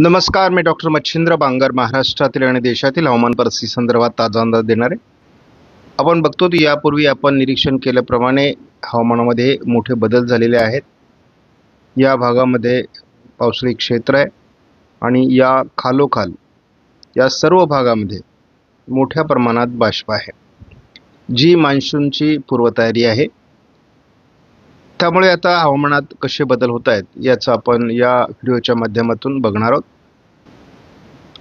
नमस्कार, मी डॉक्टर मच्छिंद्र बांगर महाराष्ट्रातील आणि देशातील हवामान परिस्थिती संदर्भात ताजा अंदाज देणार आहे. आपण बघतो की यापूर्वी आपण निरीक्षण केल्याप्रमाणे हवामानामध्ये मोठे बदल झालेले आहेत. या भागामध्ये पावसाळी क्षेत्र आहे आणि या खालोखाल या सर्व भागामध्ये मोठ्या प्रमाणात बाष्प आहे, जी मान्सूनची पूर्वतयारी आहे. त्यामुळे आता हवामानात कसे बदल होत आहेत याचं आपण या व्हिडिओच्या माध्यमातून बघणार आहोत.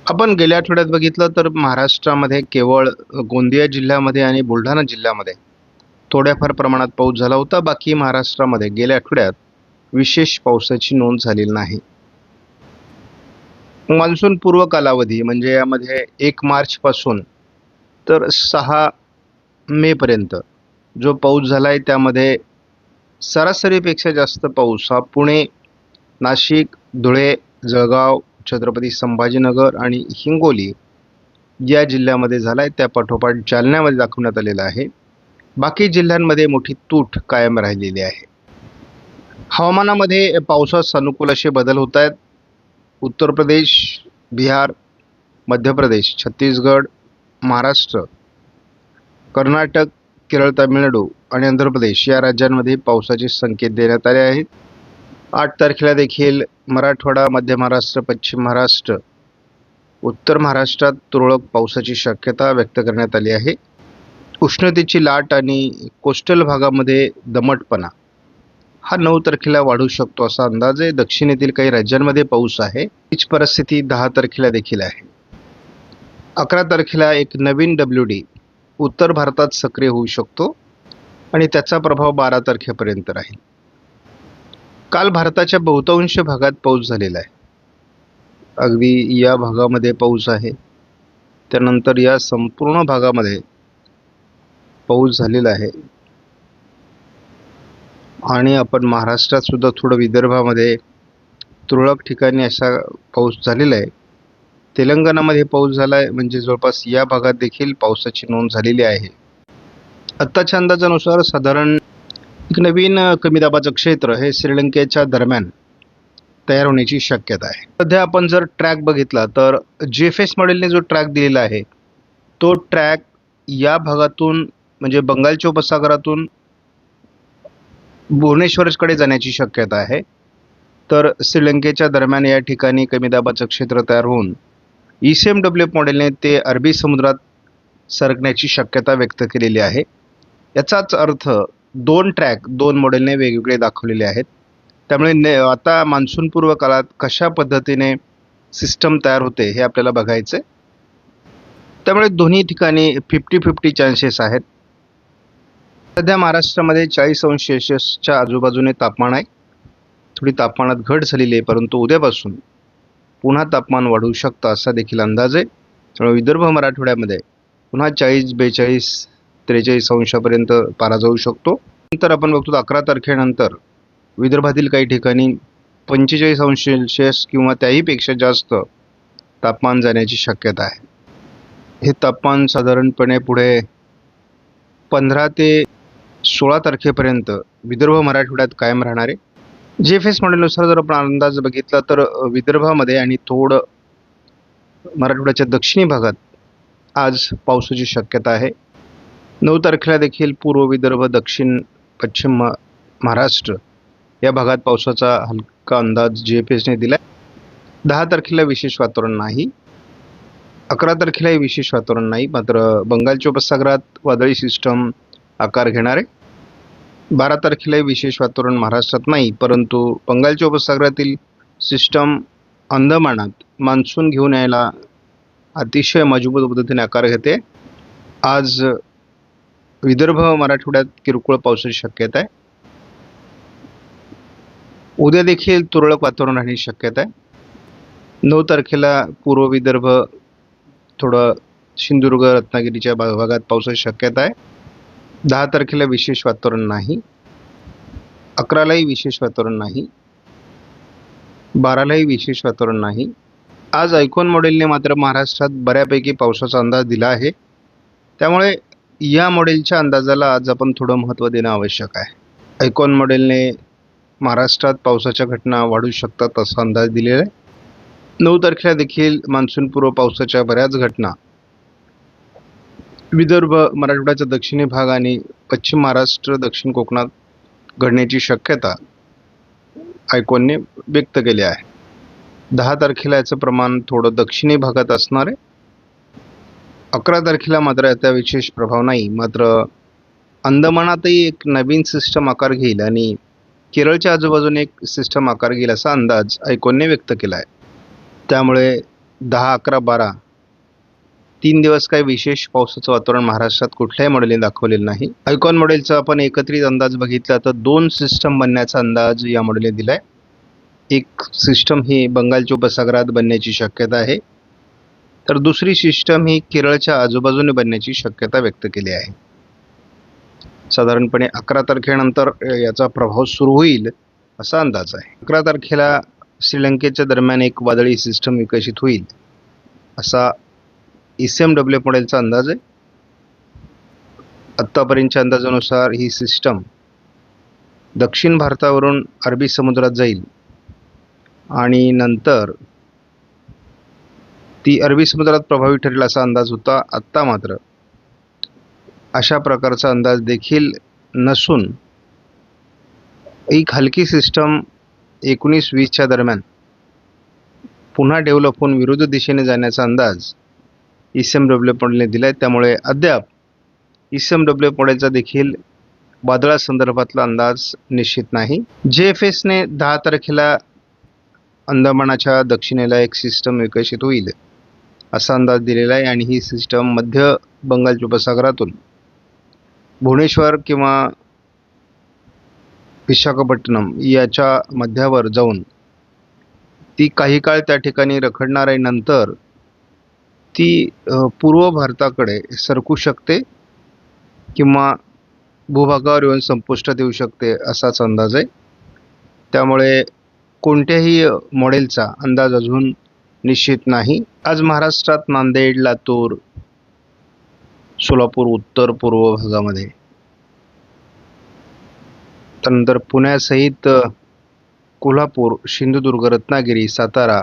आपण गेल्या आठवड्यात बघितलं तर महाराष्ट्रामध्ये केवळ गोंदिया जिल्ह्यामध्ये आणि बुलढाणा जिल्ह्यामध्ये थोड्याफार प्रमाणात पाऊस झाला होता. बाकी महाराष्ट्रामध्ये गेल्या आठवड्यात विशेष पावसाची नोंद झालेली नाही. मान्सून पूर्व कालावधी म्हणजे यामध्ये 1 मार्चपासून तर 6 मेपर्यंत जो पाऊस झाला आहे त्यामध्ये सरासरीपेक्षा जास्त पाऊस हा पुणे, नाशिक, धुळे, जळगाव, छत्रपती संभाजीनगर आणि हिंगोली या जिल्ह्यामध्ये झाला आहे. त्या पाठोपाठ जालन्यामध्ये दाखवण्यात आलेला आहे. बाकी जिल्ह्यांमध्ये मोठी तूट कायम राहिलेली आहे. हवामानामध्ये पावसास अनुकूल असे बदल होत आहेत. उत्तर प्रदेश, बिहार, मध्य प्रदेश, छत्तीसगड, महाराष्ट्र, कर्नाटक, केरळ, तामिळनाडू आणि आंध्र प्रदेश या राज्यांमध्ये पावसाचे संकेत देण्यात आले आहेत. 8 तारखेला देखील मराठवाडा, मध्य महाराष्ट्र, पश्चिम महाराष्ट्र, उत्तर महाराष्ट्रात तुरळक पावसाची शक्यता व्यक्त करण्यात आली आहे. उष्णतेची लाट आणि कोस्टल भागामध्ये दमटपणा हा 9 तारखेला वाढू शकतो असा अंदाज आहे. दक्षिणेतील काही राज्यांमध्ये पाऊस आहे. हीच परिस्थिती 10 तारखेला देखील आहे. 11 तारखेला एक नवीन WD उत्तर भारतात सक्रिय होऊ शकतो आणि त्याचा प्रभाव 12 तारखेपर्यंत राहील. काल भारताच्या बहुतांश भागात पाऊस झालेला आहे. अगदी या भागामध्ये पाऊस आहे, त्यानंतर या संपूर्ण भागामध्ये पाऊस झालेला आहे आणि आपण महाराष्ट्रात सुद्धा थोडं विदर्भामध्ये तुरळक ठिकाणी असा पाऊस झालेला आहे. तेलंगणामध्ये पाऊस झाला आहे, म्हणजे जवळपास या भागात देखील पावसाची नोंद झालेली आहे. आत्ताच्या अंदाजानुसार साधारण एक नवीन कमी दाबाचं क्षेत्र हे श्रीलंकेच्या दरम्यान तयार होण्याची शक्यता आहे. सध्या आपण जर ट्रॅक बघितला तर GFS मॉडेलने जो ट्रॅक दिलेला आहे तो ट्रॅक या भागातून म्हणजे बंगालच्या उपसागरातून भुवनेश्वरकडे जाण्याची शक्यता आहे. तर श्रीलंकेच्या दरम्यान या ठिकाणी कमी दाबाचं क्षेत्र तयार होऊन ECMW मॉडेलने ते अरबी समुद्रात सरकण्याची शक्यता व्यक्त केलेली आहे. याचाच अर्थ 2 ट्रॅक 2 मॉडेलने वेगवेगळे दाखवलेले आहेत. त्यामुळे आता मान्सूनपूर्व काळात कशा पद्धतीने सिस्टम तयार होते हे आपल्याला बघायचं आहे. त्यामुळे दोन्ही ठिकाणी 50-50 चान्सेस आहेत. सध्या महाराष्ट्रामध्ये 40°C आजूबाजूने तापमान आहे. थोडी तापमानात घट झालेली आहे, परंतु उद्यापासून पुन्हा तापमान वाढू शकतं असा देखील अंदाज आहे. त्यामुळे विदर्भ मराठवाड्यामध्ये पुन्हा 40, 42, 43° पारा जाऊ शकतो. नंतर आपण बघतो 11 तारखेनंतर विदर्भातील काही ठिकाणी 45°C किंवा त्याहीपेक्षा जास्त तापमान जाण्याची शक्यता आहे. हे तापमान साधारणपणे पुढे 15 ते 16 तारखेपर्यंत विदर्भ मराठवाड्यात कायम राहणार आहे. GFS मॉडेलनुसार जर आपण अंदाज बघितला तर विदर्भामध्ये आणि थोडं मराठवाड्याच्या दक्षिणी भागात आज पावसाची शक्यता आहे. 9 तारखेला देखील पूर्व विदर्भ, दक्षिण पश्चिम महाराष्ट्र या भागात पावसाचा हलका अंदाज GFSने दिला. 10 तारखेला विशेष वातावरण नाही. 11 तारखेलाही विशेष वातावरण नाही, मात्र बंगालच्या उपसागरात वादळी सिस्टम आकार घेणार आहे. 12 तारखेलाही विशेष वातावरण महाराष्ट्रात नाही, परंतु बंगालच्या उपसागरातील सिस्टम अंदमानात मान्सून घेऊन यायला अतिशय मजबूत पद्धतीने आकार घेते. आज विदर्भ मराठवाड्यात किरकोळ पावसाची शक्यता आहे. उद्या देखील तुरळक वातावरण राहण्याची शक्यता आहे. 9 तारखेला पूर्व विदर्भ, थोडं सिंधुदुर्ग, रत्नागिरीच्या भागात पावसाची शक्यता आहे. 10 तारखेला विशेष वातावरण नाही. 11लाही विशेष वातावरण नाही. 12लाही विशेष वातावरण नाही. आज आयकॉन मॉडेलने मात्र महाराष्ट्रात बऱ्यापैकी पावसाचा अंदाज दिला आहे. त्यामुळे या मॉडेलच्या अंदाजाला आज आपण थोडं महत्त्व देणं आवश्यक आहे. आयकॉन मॉडेलने महाराष्ट्रात पावसाच्या घटना वाढू शकतात असा अंदाज दिलेला आहे. 9 तारखेला देखील मान्सूनपूर्व पावसाच्या बऱ्याच घटना विदर्भ, मराठवाड्याचा दक्षिणी भाग आणि पश्चिम महाराष्ट्र, दक्षिण कोकणात घडण्याची शक्यता आयकॉनने व्यक्त केली आहे. 10 तारखेला याचं प्रमाण थोडं दक्षिणी भागात असणार आहे. 11 तारखेला मात्र याचा विशेष प्रभाव नाही. मात्र अंदमानातही एक नवीन सिस्टम आकार घेईल आणि केरळच्या आजूबाजूने एक सिस्टम आकार घेईल असा अंदाज आयकॉनने व्यक्त केला आहे. त्यामुळे 10, 11, 12 3 दिवस काही विशेष पावसाचं वातावरण महाराष्ट्रात कुठल्याही मॉडेलने दाखवलेलं नाही. आयकॉन मॉडेलचा आपण एकत्रित अंदाज बघितला तर 2 सिस्टम बनण्याचा अंदाज या मॉडेलने दिला आहे. एक सिस्टम ही बंगालच्या उपसागरात बनण्याची शक्यता आहे, तर दुसरी सिस्टम ही केरळच्या आजूबाजूने बनण्याची शक्यता व्यक्त केली आहे. साधारणपणे 11 तारखेनंतर याचा प्रभाव सुरू होईल असा अंदाज आहे. 11 तारखेला श्रीलंकेच्या दरम्यान एक वादळी सिस्टम विकसित होईल असा ECMW मॉडेलचा अंदाज आहे. आत्तापर्यंतच्या अंदाजानुसार ही सिस्टम दक्षिण भारतावरून अरबी समुद्रात जाईल आणि नंतर ती अरबी समुद्रात प्रभावी ठरेल असा अंदाज होता. आत्ता मात्र अशा प्रकारचा अंदाज देखील नसून एक हलकी सिस्टम 19-20च्या दरम्यान पुन्हा डेव्हलप होऊन विरुद्ध दिशेने जाण्याचा अंदाज ECMW मॉडेलने दिला आहे. त्यामुळे अद्याप ECMW मॉडेलचा देखील वादळासंदर्भातला अंदाज निश्चित नाही. JFSने 10 तारखेला अंदमानाच्या दक्षिणेला एक सिस्टम विकसित होईल असा अंदाज दिलेला आहे आणि ही सिस्टम मध्य बंगालच्या उपसागरातून भुवनेश्वर किंवा विशाखापट्टणम याच्या मध्यावर जाऊन ती काही काळ त्या ठिकाणी रखडणार आहे. नंतर ती पूर्व भारताकडे सरकू शकते किंवा भूभागावर येऊन संपुष्टात येऊ शकते असाच अंदाज आहे. त्यामुळे कोणत्याही मॉडेलचा अंदाज अजून निश्चित नाही. आज महाराष्ट्रात नांदेड, लातूर, सोलापूर उत्तर पूर्व भागामध्ये, त्यानंतर पुण्यासहित कोल्हापूर, सिंधुदुर्ग, रत्नागिरी, सातारा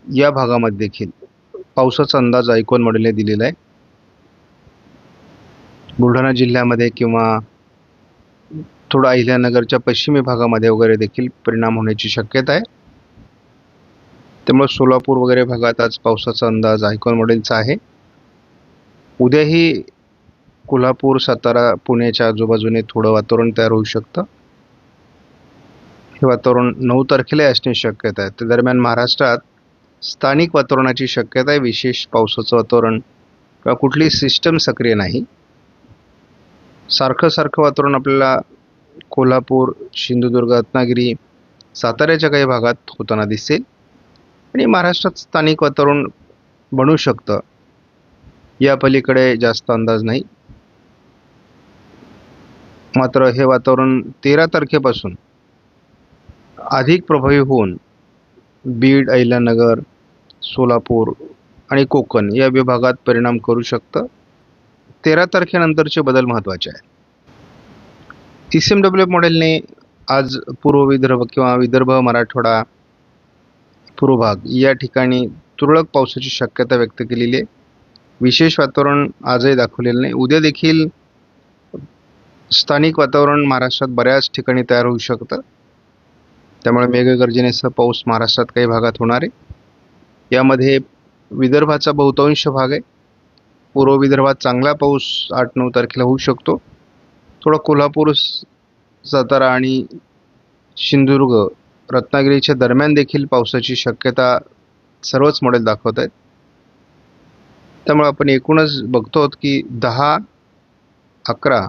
या भागामध्ये देखील पावसाचा अंदाज आयकॉन मॉडेलने दिलेला आहे. बुलढाणा जिल्ह्यामध्ये किंवा थोडा अहिल्यानगरच्या पश्चिमी भागामध्ये वगैरे देखील परिणाम होण्याची शक्यता आहे. त्यामुळे सोलापूर वगैरे भागात आज पावसाचा अंदाज आयकॉन मॉडेलचा आहे. उद्याही कोल्हापूर, सातारा, पुण्याच्या आजूबाजूने थोडं वातावरण तयार होऊ शकतं. हे वातावरण 9 तारखेला असण्याची शक्यता आहे. त्या दरम्यान महाराष्ट्रात स्थानिक वातावरणाची शक्यता आहे. विशेष पावसाचं वातावरण किंवा कुठली सिस्टम सक्रिय नाही. सारखं वातावरण आपल्याला कोल्हापूर, सिंधुदुर्ग, रत्नागिरी, साताऱ्याच्या काही भागात होताना दिसेल आणि महाराष्ट्रात स्थानिक वातावरण बनू शकतं. या पलीकडे जास्त अंदाज नाही. मात्र हे वातावरण 13 तारखेपासून अधिक प्रभावी होऊन बीड, अहिल्यानगर, सोलापूर आणि कोकण या विभागात परिणाम करू शकतं. 13 तारखेनंतरचे बदल महत्त्वाचे आहेत. ECMW मॉडेलने आज पूर्व विदर्भ किंवा विदर्भ, मराठवाडा, पूर्व भाग या ठिकाणी तुरळक पावसाची शक्यता व्यक्त केलेली आहे. विशेष वातावरण आजही दाखवलेलं नाही. उद्या देखील स्थानिक वातावरण महाराष्ट्रात बऱ्याच ठिकाणी तयार होऊ शकतं. त्यामुळे मेघगर्जनेसह पाऊस महाराष्ट्रात काही भागात होणार आहे. यामध्ये विदर्भाचा बहुतांश भाग आहे. पूर्व विदर्भात चांगला पाऊस 8-9 तारखेला होऊ शकतो. थोडा कोल्हापूर, सातारा आणि सिंधुदुर्ग, रत्नागिरीच्या दरम्यान देखील पावसाची शक्यता सर्वच मॉडेल दाखवत आहेत. त्यामुळे आपण एकूणच बघतो की 10, 11